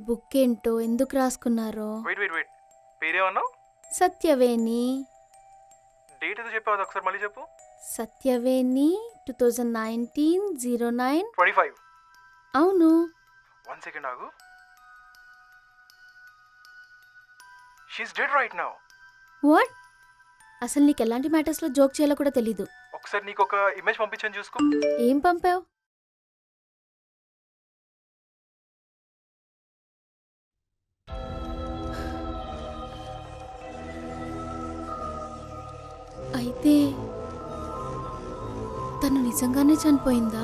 Book ఏంటో ఎందుకు రాసుకున్నారో. వెయిట్ వెయిట్ వెయిట్ పేరేమన్నావు? సత్యవేణి. డేట్ ఏదో చెప్పావు, ఒకసారి మళ్ళీ చెప్పు. సత్యవేణి 2019-09. 25. అవును. 1 సెకండ్ ఆగు. She's dead right now. What? అసలు నీకు ఎలాంటి మ్యాటర్స్లో జోక్ చేయాలో కూడా తెలీదు. ఒకసారి నీకు ఒక ఇమేజ్ పంపించాను చూసుకో. ఏం పంపావు? అయితే తను నిజంగానే చనిపోయిందా?